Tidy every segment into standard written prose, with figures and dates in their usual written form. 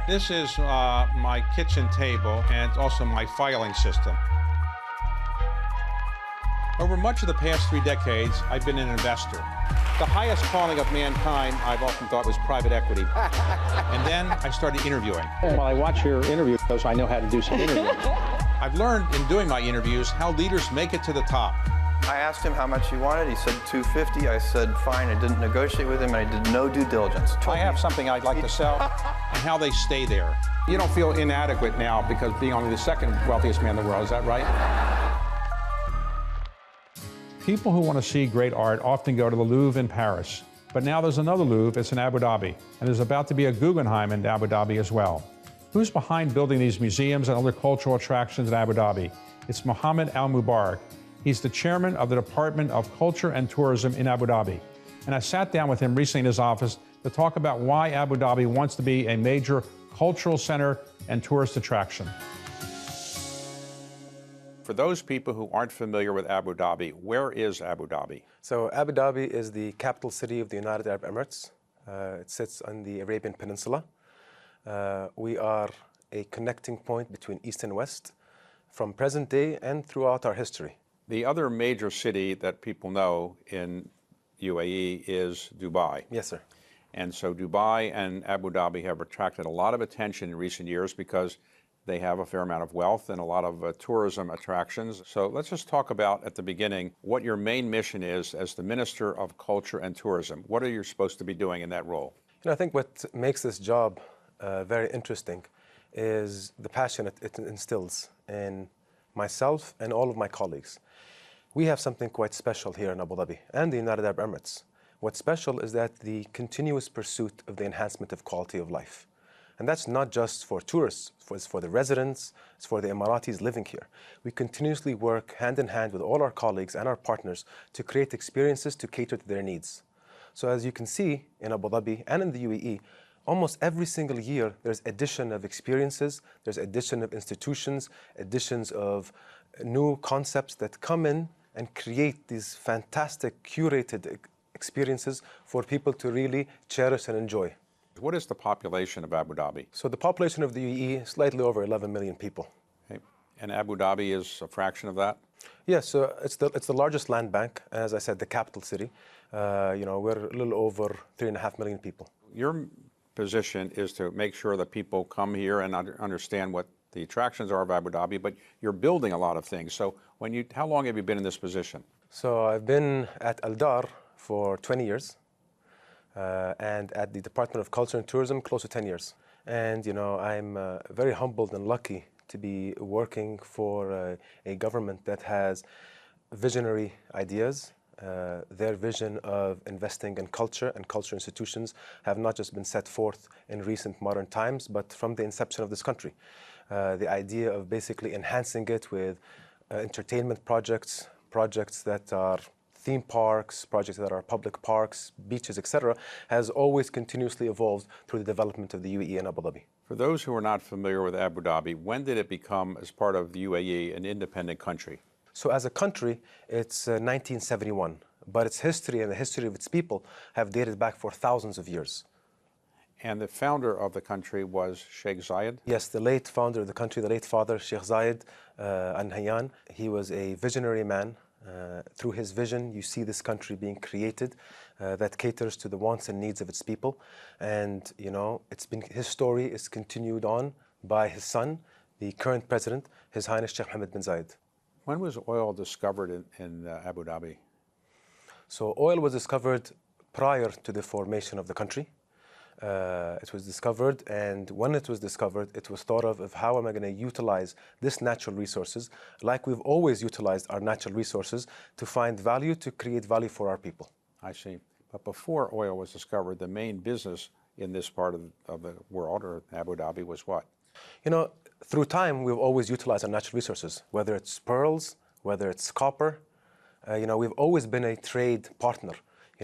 This is my kitchen table and also my filing system. Over much of the past 3 decades, I've been an investor. The highest calling of mankind, I've often thought, was private equity. And then I started interviewing. While I watch your interviews, I know how to do some interviewing. I've learned in doing my interviews how leaders make it to the top. I asked him how much he wanted. He said $250. I said, fine. I didn't negotiate with him, and I did no due diligence. I have something I'd like to sell, and how they stay there. You don't feel inadequate now because being only the second wealthiest man in the world, is that right? People who want to see great art often go to the Louvre in Paris. But now there's another Louvre, it's in Abu Dhabi, and there's about to be a Guggenheim in Abu Dhabi as well. Who's behind building these museums and other cultural attractions in Abu Dhabi? It's Mohamed Al Mubarak. He's the chairman of the Department of Culture and Tourism in Abu Dhabi. And I sat down with him recently in his office to talk about why Abu Dhabi wants to be a major cultural center and tourist attraction. For those people who aren't familiar with Abu Dhabi, where is Abu Dhabi? So Abu Dhabi is the capital city of the United Arab Emirates. It sits on the Arabian Peninsula. We are a connecting point between East and West from present day and throughout our history. The other major city that people know in UAE is Dubai. Yes, sir. And so Dubai and Abu Dhabi have attracted a lot of attention in recent years because they have a fair amount of wealth and a lot of tourism attractions. So let's just talk about, at the beginning, what your main mission is as the Minister of Culture and Tourism. What are you supposed to be doing in that role? I think what makes this job very interesting is the passion it instills in myself and all of my colleagues. We have something quite special here in Abu Dhabi and the United Arab Emirates. What's special is that the continuous pursuit of the enhancement of quality of life. And that's not just for tourists, it's for the residents, it's for the Emiratis living here. We continuously work hand in hand with all our colleagues and our partners to create experiences to cater to their needs. So as you can see in Abu Dhabi and in the UAE, almost every single year there's addition of experiences, there's addition of institutions, additions of new concepts that come in and create these fantastic curated experiences for people to really cherish and enjoy. What is the population of Abu Dhabi? So the population of the UAE is slightly over 11 million people. Okay. And Abu Dhabi is a fraction of that? Yes, so it's the largest land bank, and as I said, the capital city. We're a little over 3.5 million people. Your position is to make sure that people come here and understand what the attractions are of Abu Dhabi, but you're building a lot of things. So how long have you been in this position? So I've been at Aldar for 20 years. And at the Department of Culture and Tourism, close to 10 years. And, I'm very humbled and lucky to be working for a government that has visionary ideas. Their vision of investing in culture and culture institutions have not just been set forth in recent modern times, but from the inception of this country. The idea of basically enhancing it with entertainment projects that are theme parks, projects that are public parks, beaches, etc., has always continuously evolved through the development of the UAE and Abu Dhabi. For those who are not familiar with Abu Dhabi, when did it become, as part of the UAE, an independent country? So as a country, it's 1971, but its history and the history of its people have dated back for thousands of years. And the founder of the country was Sheikh Zayed? Yes, the late founder of the country, the late father, Sheikh Zayed Al Nahyan. He was a visionary man. Through his vision, you see this country being created that caters to the wants and needs of its people. And, his story is continued on by his son, the current president, His Highness Sheikh Mohammed bin Zayed. When was oil discovered in Abu Dhabi? So oil was discovered prior to the formation of the country. It was discovered, and when it was discovered, it was thought of how am I going to utilize this natural resources like we've always utilized our natural resources to find value, to create value for our people. I see. But before oil was discovered, the main business in this part of the world, or Abu Dhabi, was what? Through time, we've always utilized our natural resources, whether it's pearls, whether it's copper. We've always been a trade partner.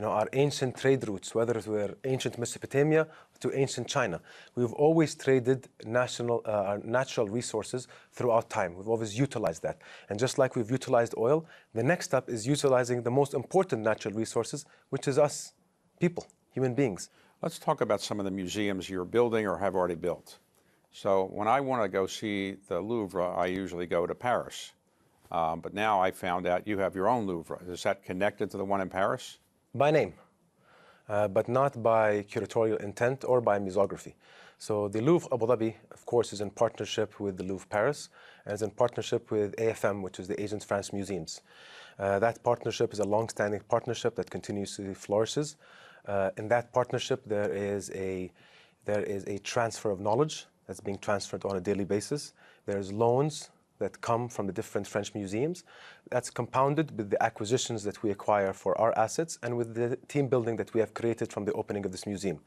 Our ancient trade routes, whether it were ancient Mesopotamia to ancient China, we've always traded our natural resources throughout time. We've always utilized that. And just like we've utilized oil, the next step is utilizing the most important natural resources, which is us, people, human beings. Let's talk about some of the museums you're building or have already built. So when I want to go see the Louvre, I usually go to Paris. But now I found out you have your own Louvre. Is that connected to the one in Paris? By name, but not by curatorial intent or by museography. So the Louvre Abu Dhabi, of course, is in partnership with the Louvre Paris, and is in partnership with AFM, which is the Agence France Museums. That partnership is a long-standing partnership that continuously flourishes. In that partnership, there is a transfer of knowledge that's being transferred on a daily basis. There's loans that come from the different French museums. That's compounded with the acquisitions that we acquire for our assets and with the team building that we have created from the opening of this museum.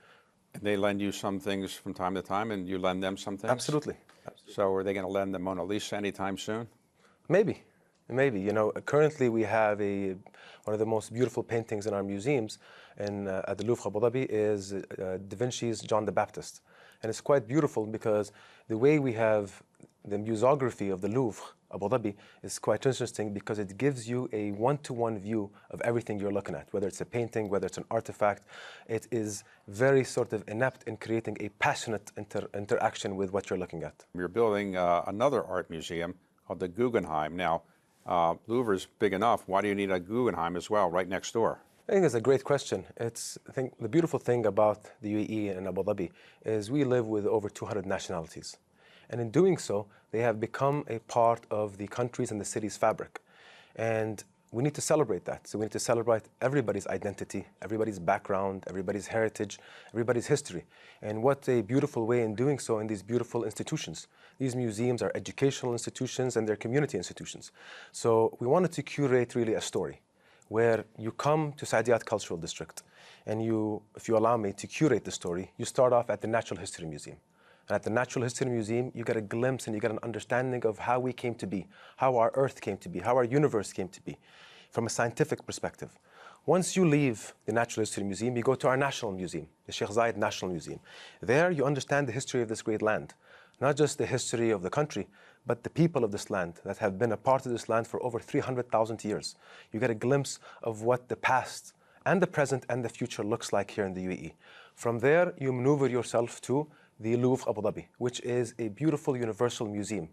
And they lend you some things from time to time, and you lend them some things? Absolutely. So are they going to lend the Mona Lisa anytime soon? Maybe. You know, currently we have one of the most beautiful paintings in our museums at the Louvre Abu Dhabi is Da Vinci's John the Baptist. And it's quite beautiful because the way we have the museography of the Louvre Abu Dhabi is quite interesting because it gives you a one-to-one view of everything you're looking at, whether it's a painting, whether it's an artifact. It is very sort of inept in creating a passionate interaction with what you're looking at. You're building another art museum called the Guggenheim. Now, Louvre is big enough. Why do you need a Guggenheim as well, right next door? I think it's a great question. I think the beautiful thing about the UAE and Abu Dhabi is we live with over 200 nationalities. And in doing so, they have become a part of the country's and the city's fabric. And we need to celebrate that. So we need to celebrate everybody's identity, everybody's background, everybody's heritage, everybody's history. And what a beautiful way in doing so in these beautiful institutions. These museums are educational institutions and they're community institutions. So we wanted to curate really a story where you come to Saadiyat Cultural District and you, if you allow me to curate the story, you start off at the Natural History Museum. And at the Natural History Museum, you get a glimpse and you get an understanding of how we came to be, how our Earth came to be, how our universe came to be, from a scientific perspective. Once you leave the Natural History Museum, you go to our National Museum, the Sheikh Zayed National Museum. There you understand the history of this great land, not just the history of the country, but the people of this land that have been a part of this land for over 300,000 years. You get a glimpse of what the past and the present and the future looks like here in the UAE. From there, you maneuver yourself to the Louvre Abu Dhabi, which is a beautiful universal museum.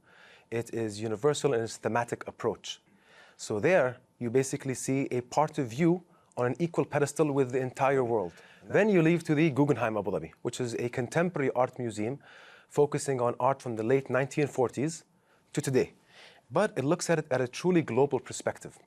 It is universal in its thematic approach. So there, you basically see a part of you on an equal pedestal with the entire world. Then you leave to the Guggenheim Abu Dhabi, which is a contemporary art museum focusing on art from the late 1940s to today. But it looks at it at a truly global perspective.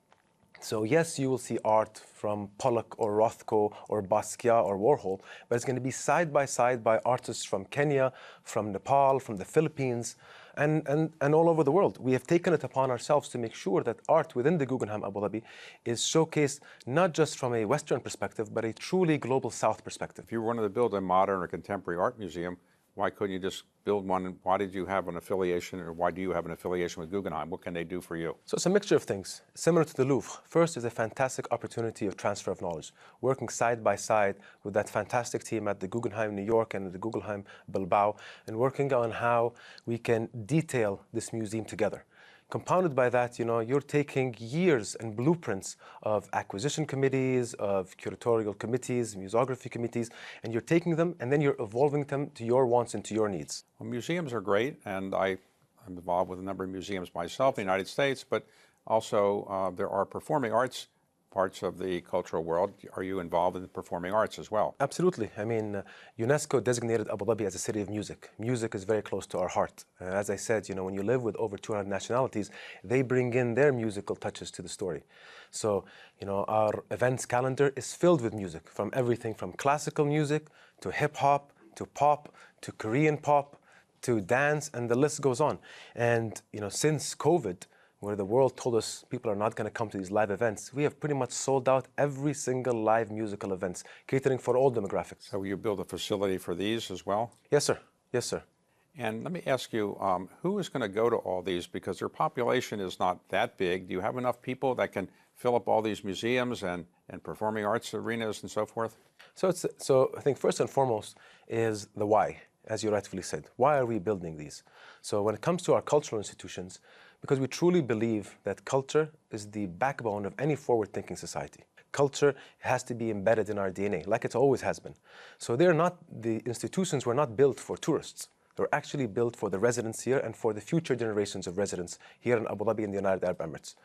So yes, you will see art from Pollock or Rothko or Basquiat or Warhol, but it's going to be side by artists from Kenya, from Nepal, from the Philippines, and all over the world. We have taken it upon ourselves to make sure that art within the Guggenheim Abu Dhabi is showcased not just from a Western perspective, but a truly global South perspective. If you wanted to build a modern or contemporary art museum, why couldn't you just build one? Why did you have an affiliation, or why do you have an affiliation with Guggenheim? What can they do for you? So it's a mixture of things, similar to the Louvre. First is a fantastic opportunity of transfer of knowledge, working side by side with that fantastic team at the Guggenheim New York and the Guggenheim Bilbao, and working on how we can detail this museum together. Compounded by that, you're taking years and blueprints of acquisition committees, of curatorial committees, museography committees, and you're taking them and then you're evolving them to your wants and to your needs. Well, museums are great, and I'm involved with a number of museums myself in the United States, but also there are performing arts parts of the cultural world. Are you involved in the performing arts as well? Absolutely. I mean, UNESCO designated Abu Dhabi as a city of music. Music is very close to our heart. As I said, when you live with over 200 nationalities, they bring in their musical touches to the story. So, our events calendar is filled with music, from everything from classical music to hip hop, to pop, to Korean pop, to dance, and the list goes on. And, since COVID, where the world told us people are not going to come to these live events, we have pretty much sold out every single live musical events, catering for all demographics. So you build a facility for these as well? Yes, sir. Yes, sir. And let me ask you, who is going to go to all these? Because their population is not that big. Do you have enough people that can fill up all these museums and performing arts arenas and so forth? So I think first and foremost is the why, as you rightfully said. Why are we building these? So when it comes to our cultural institutions, because we truly believe that culture is the backbone of any forward-thinking society. Culture has to be embedded in our DNA, like it always has been. So the institutions were not built for tourists. They're actually built for the residents here and for the future generations of residents here in Abu Dhabi and the United Arab Emirates.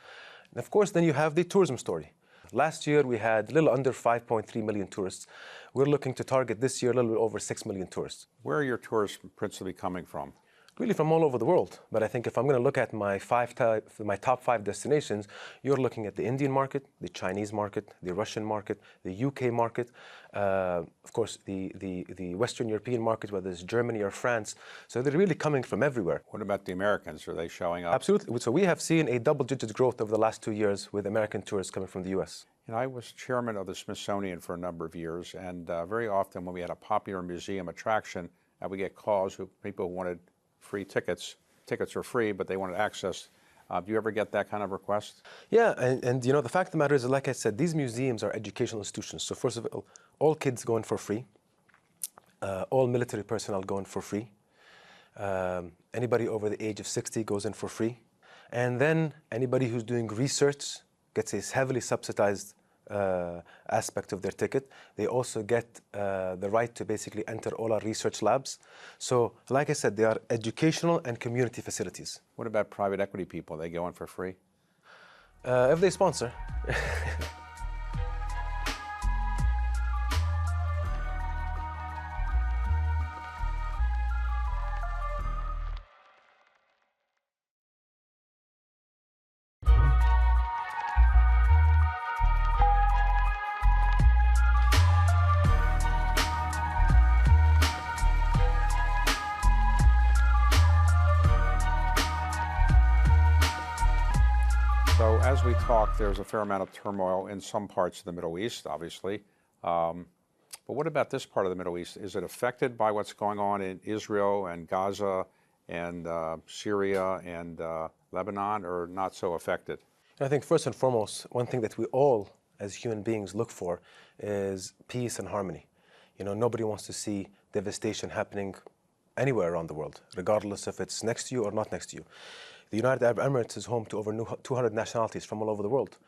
And of course, then you have the tourism story. Last year, we had a little under 5.3 million tourists. We're looking to target this year a little bit over 6 million tourists. Where are your tourists principally coming from? Really from all over the world. But I think if I'm going to look at my top 5 destinations, you're looking at the Indian market, the Chinese market, the Russian market, the UK market, of course, the Western European market, whether it's Germany or France. So they're really coming from everywhere. What about the Americans? Are they showing up? Absolutely. So we have seen a double-digit growth over the last 2 years with American tourists coming from the US. And I was chairman of the Smithsonian for a number of years, and very often when we had a popular museum attraction, we get calls from people who wanted free tickets. Tickets are free, but they wanted access. Do you ever get that kind of request? Yeah, and you know, the fact of the matter is, like I said, these museums are educational institutions. So first of all kids go in for free. All military personnel go in for free. Anybody over the age of 60 goes in for free. And then anybody who's doing research gets a heavily subsidized aspect of their ticket. They also get the right to basically enter all our research labs. So, like I said, they are educational and community facilities. What about private equity people? They go in for free? If they sponsor. So as we talk, there's a fair amount of turmoil in some parts of the Middle East, obviously. But what about this part of the Middle East? Is it affected by what's going on in Israel and Gaza and Syria and Lebanon, or not so affected? I think first and foremost, one thing that we all as human beings look for is peace and harmony. You know, nobody wants to see devastation happening anywhere around the world, regardless if it's next to you or not next to you. The United Arab Emirates is home to over 200 nationalities from all over the world,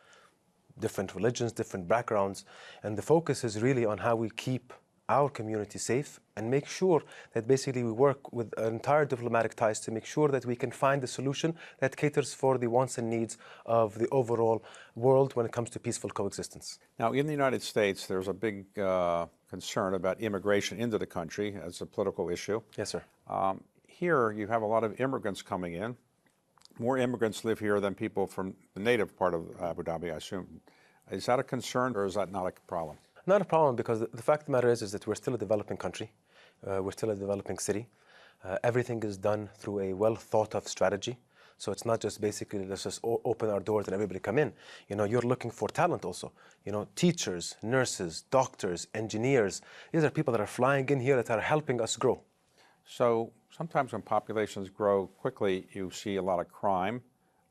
different religions, different backgrounds, and the focus is really on how we keep our community safe and make sure that basically we work with entire diplomatic ties to make sure that we can find a solution that caters for the wants and needs of the overall world when it comes to peaceful coexistence. Now, in the United States, there's a big concern about immigration into the country as a political issue. Yes, sir. Here, you have a lot of immigrants coming in. More immigrants live here than people from the native part of Abu Dhabi, I assume. Is that a concern, or is that not a problem? Not a problem, because the fact of the matter is that we're still a developing country. We're still a developing city. Everything is done through a well-thought-of strategy. So it's not just basically, let's just open our doors and everybody come in. You know, you're looking for talent also. You know, teachers, nurses, doctors, engineers. These are people that are flying in here that are helping us grow. So sometimes when populations grow quickly, you see a lot of crime.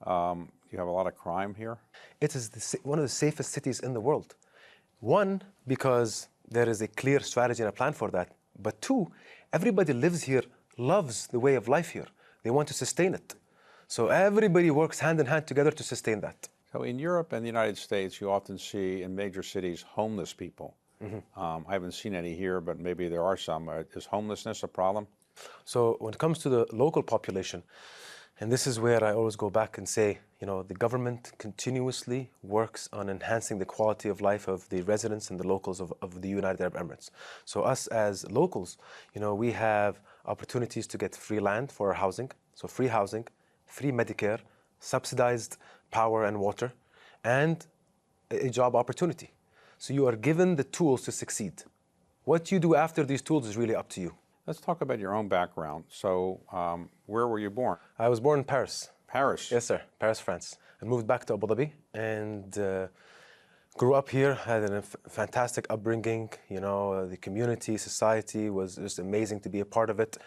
You have a lot of crime here? It is one of the safest cities in the world. One, because there is a clear strategy and a plan for that. But two, everybody lives here, loves the way of life here. They want to sustain it. So everybody works hand in hand together to sustain that. So in Europe and the United States, you often see in major cities homeless people. I haven't seen any here, but maybe there are some. Is homelessness a problem? So when it comes to the local population, and this is where I always go back and say, you know, the government continuously works on enhancing the quality of life of the residents and the locals of the United Arab Emirates. So us as locals, you know, we have opportunities to get free land for our housing. So free housing, free Medicare, subsidized power and water, and a job opportunity. So you are given the tools to succeed. What you do after these tools is really up to you. Let's talk about your own background. So where were you born? I was born in Paris. Paris? Yes, sir. Paris, France. I moved back to Abu Dhabi and grew up here, had a fantastic upbringing. You know, the community, society was just amazing to be a part of it.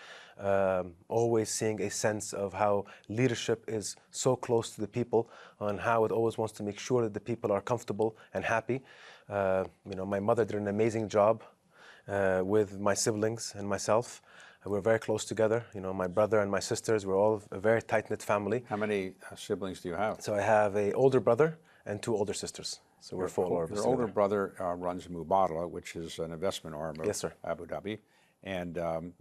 Always seeing a sense of how leadership is so close to the people, on how it always wants to make sure that the people are comfortable and happy. You know, my mother did an amazing job with my siblings and myself. We're very close together. You know, my brother and my sisters, we're all a very tight-knit family. How many siblings do you have? So I have an older brother and 2 older sisters. So we're 4 of us. Your older brother runs Mubarak, which is an investment arm of Yes, sir. Abu Dhabi. And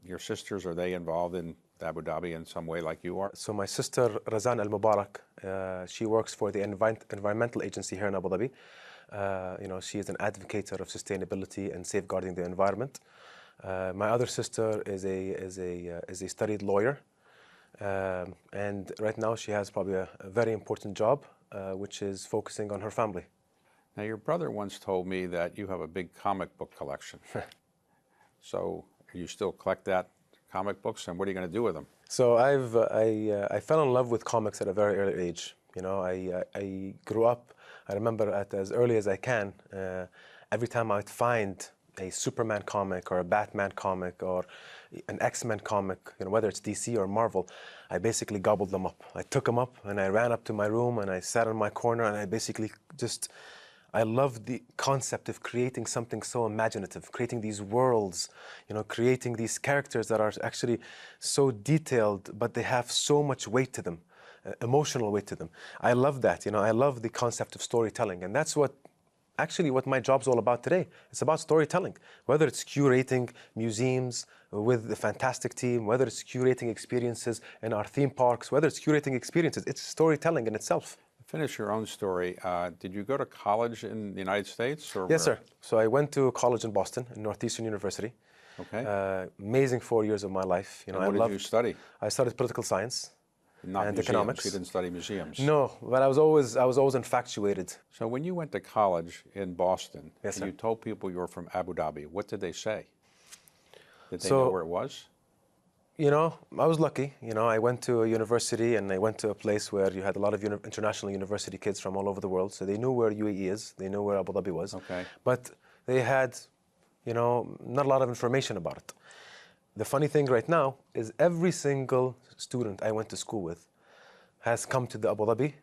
your sisters, are they involved in Abu Dhabi in some way like you are? So my sister, Razan Al Mubarak, she works for the environmental agency here in Abu Dhabi. She is an advocate of sustainability and safeguarding the environment. My other sister is a studied lawyer. And right now she has probably a very important job, which is focusing on her family. Now, your brother once told me that you have a big comic book collection. So you still collect that comic books, and what are you going to do with them? So I fell in love with comics at a very early age. I grew up, I remember at as early as I can, every time I'd find a Superman comic or a Batman comic or an X-Men comic, whether it's DC or Marvel, I basically gobbled them up. I took them up and I ran up to my room and I sat in my corner and I basically I love the concept of creating something so imaginative, creating these worlds, creating these characters that are actually so detailed, but they have so much weight to them, emotional weight to them. I love that, I love the concept of storytelling, and that's what my job's all about today. It's about storytelling, whether it's curating museums with a fantastic team, whether it's curating experiences in our theme parks, whether it's curating experiences, it's storytelling in itself. Finish your own story. Did you go to college in the United States? Or yes, sir. So I went to college in Boston, in Northeastern University. Okay. Amazing 4 years of my life. And what did you study? I studied political science. Not and museums. Economics. You didn't study museums. No, but I was always infatuated. So when you went to college in Boston, yes, and you told people you were from Abu Dhabi, what did they say? Did they So, know where it was? I was lucky. I went to a university and I went to a place where you had a lot of international university kids from all over the world. So they knew where UAE is. They knew where Abu Dhabi was. Okay. But they had, not a lot of information about it. The funny thing right now is every single student I went to school with has come to the Abu Dhabi.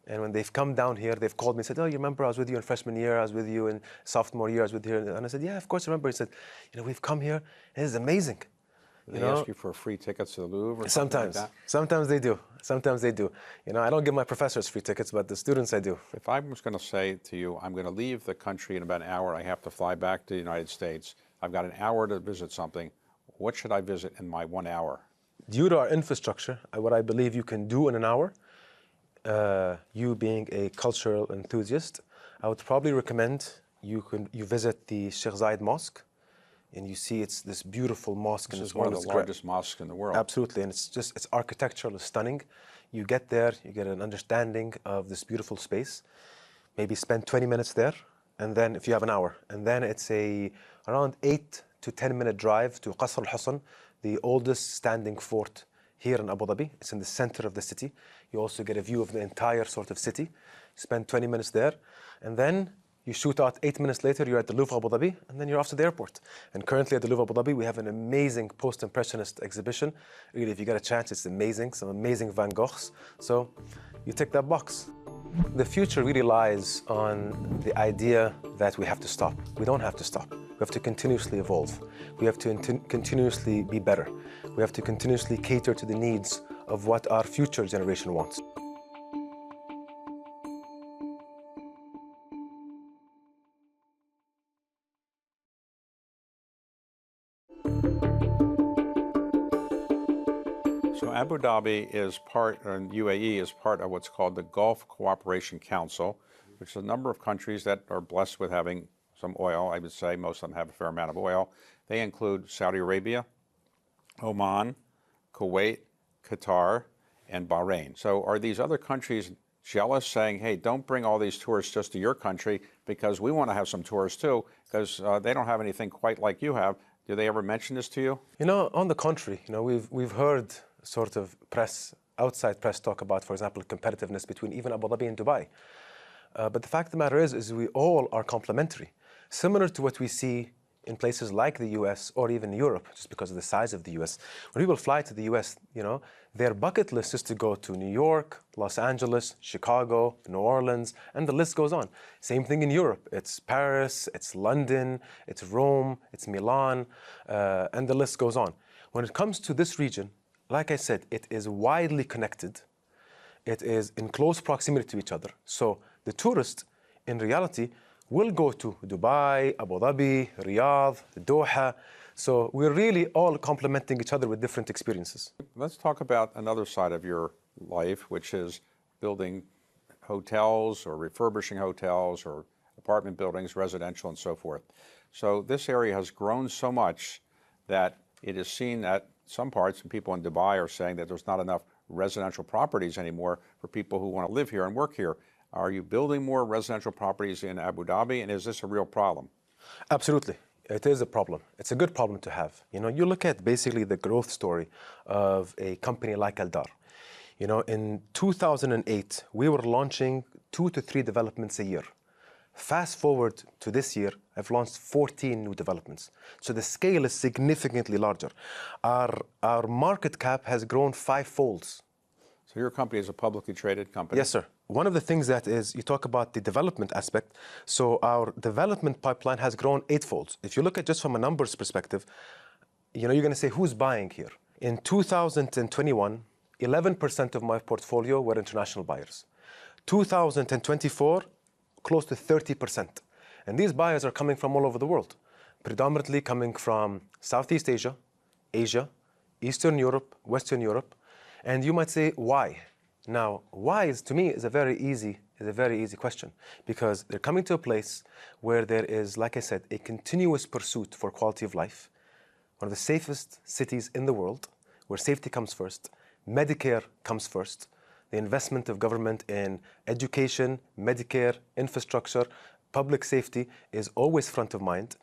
And when they've come down here, they've called me and said, oh, you remember I was with you in freshman year, I was with you in sophomore year, I was with you. And I said, yeah, of course I remember. He said, we've come here, and it's amazing. They ask you for free tickets to the Louvre or sometimes, like that? Sometimes they do. Sometimes they do. I don't give my professors free tickets, but the students I do. If I was going to say to you, I'm going to leave the country in about an hour, I have to fly back to the United States, I've got an hour to visit something, what should I visit in my 1 hour? Due to our infrastructure, what I believe you can do in an hour, you being a cultural enthusiast, I would probably recommend you visit the Sheikh Zayed Mosque. And you see it's this beautiful mosque. This is one of the largest mosques in the world. Absolutely, and it's architectural, it's stunning. You get there, you get an understanding of this beautiful space. Maybe spend 20 minutes there, and then if you have an hour. And then it's around 8 to 10 minute drive to Qasr al-Husn, the oldest standing fort here in Abu Dhabi. It's in the center of the city. You also get a view of the entire sort of city. Spend 20 minutes there, and then you shoot out 8 minutes later, you're at the Louvre Abu Dhabi, and then you're off to the airport. And currently at the Louvre Abu Dhabi, we have an amazing post-impressionist exhibition. Really, if you get a chance, it's amazing, some amazing Van Goghs. So you tick that box. The future really lies on the idea that we have to stop. We don't have to stop. We have to continuously evolve. We have to continuously be better. We have to continuously cater to the needs of what our future generation wants. So Abu Dhabi is and UAE is part of what's called the Gulf Cooperation Council, which is a number of countries that are blessed with having some oil. I would say most of them have a fair amount of oil. They include Saudi Arabia, Oman, Kuwait, Qatar, and Bahrain. So are these other countries jealous, saying, hey, don't bring all these tourists just to your country because we want to have some tourists too, because they don't have anything quite like you have? Do they ever mention this to you? On the contrary, we've heard sort of outside press talk about, for example, competitiveness between even Abu Dhabi and Dubai. But the fact of the matter is we all are complementary. Similar to what we see in places like the US or even Europe, just because of the size of the US. When people fly to the US, their bucket list is to go to New York, Los Angeles, Chicago, New Orleans, and the list goes on. Same thing in Europe. It's Paris, it's London, it's Rome, it's Milan, and the list goes on. When it comes to this region, like I said, it is widely connected. It is in close proximity to each other. So the tourist, in reality, will go to Dubai, Abu Dhabi, Riyadh, Doha. So we're really all complementing each other with different experiences. Let's talk about another side of your life, which is building hotels or refurbishing hotels or apartment buildings, residential, and so forth. So this area has grown so much that it is seen that some parts, and people in Dubai are saying that there's not enough residential properties anymore for people who want to live here and work here. Are you building more residential properties in Abu Dhabi, and is this a real problem? Absolutely. It is a problem. It's a good problem to have. You know, you look at basically the growth story of a company like Aldar. You know, in 2008, we were launching 2 to 3 developments a year. Fast forward to this year, I've launched 14 new developments. So the scale is significantly larger. Our market cap has grown 5-folds. So your company is a publicly traded company? Yes, sir. One of the things that is, you talk about the development aspect. So our development pipeline has grown 8-folds. If you look at just from a numbers perspective, you know, you're going to say, who's buying here? In 2021, 11% of my portfolio were international buyers. 2024, close to 30%. And these buyers are coming from all over the world, predominantly coming from Southeast Asia, Asia, Eastern Europe, Western Europe. And you might say, why? Now, why is, to me, is a very easy question, because they're coming to a place where there is, like I said, a continuous pursuit for quality of life, one of the safest cities in the world, where safety comes first, Medicare comes first, the investment of government in education, Medicare, infrastructure, public safety is always front of mind.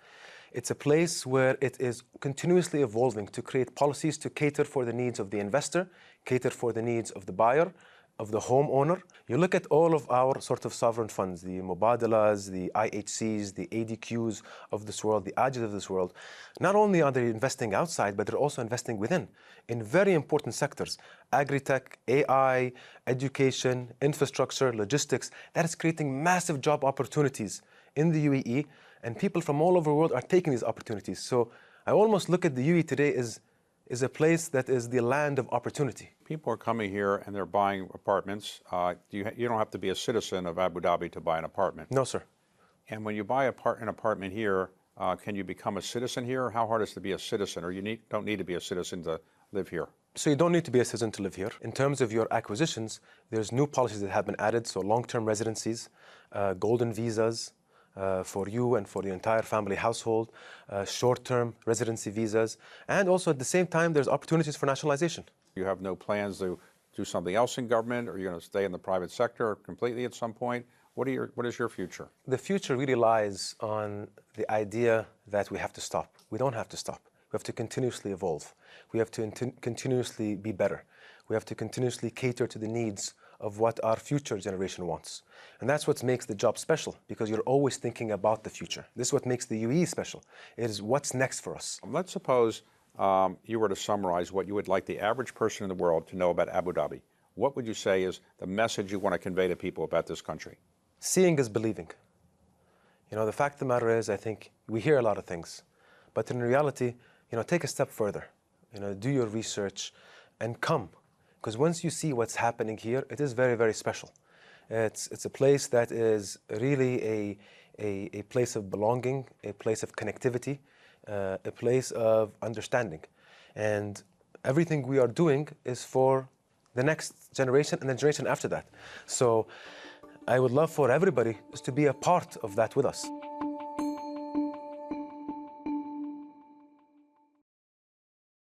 It's a place where it is continuously evolving to create policies to cater for the needs of the investor, cater for the needs of the buyer, of the homeowner. You look at all of our sort of sovereign funds, the Mubadalas, the IHCs, the ADQs of this world, the Ajis of this world. Not only are they investing outside, but they're also investing within in very important sectors: agri-tech, AI, education, infrastructure, logistics. That is creating massive job opportunities in the UAE, and people from all over the world are taking these opportunities. So I almost look at the UAE today is a place that is the land of opportunity. People are coming here and they're buying apartments. You don't have to be a citizen of Abu Dhabi to buy an apartment. No, sir. And when you buy an apartment here, can you become a citizen here? How hard is it to be a citizen, or you don't need to be a citizen to live here? So you don't need to be a citizen to live here. In terms of your acquisitions, there's new policies that have been added. So long-term residencies, golden visas, for you and for the entire family household, short-term residency visas, and also at the same time, there's opportunities for nationalization. You have no plans to do something else in government, or you're going to stay in the private sector completely at some point? What is your future? The future really lies on the idea that we have to stop. We don't have to stop. We have to continuously evolve. We have to continuously be better. We have to continuously cater to the needs of what our future generation wants. And that's what makes the job special, because you're always thinking about the future. This is what makes the UAE special. It is what's next for us. Let's suppose you were to summarize what you would like the average person in the world to know about Abu Dhabi. What would you say is the message you want to convey to people about this country? Seeing is believing. You know, the fact of the matter is, I think we hear a lot of things, but in reality, you know, take a step further. You know, do your research and come. Because once you see what's happening here, it is very, very special. It's a place that is really a place of belonging, a place of connectivity, a place of understanding. And everything we are doing is for the next generation and the generation after that. So I would love for everybody just to be a part of that with us.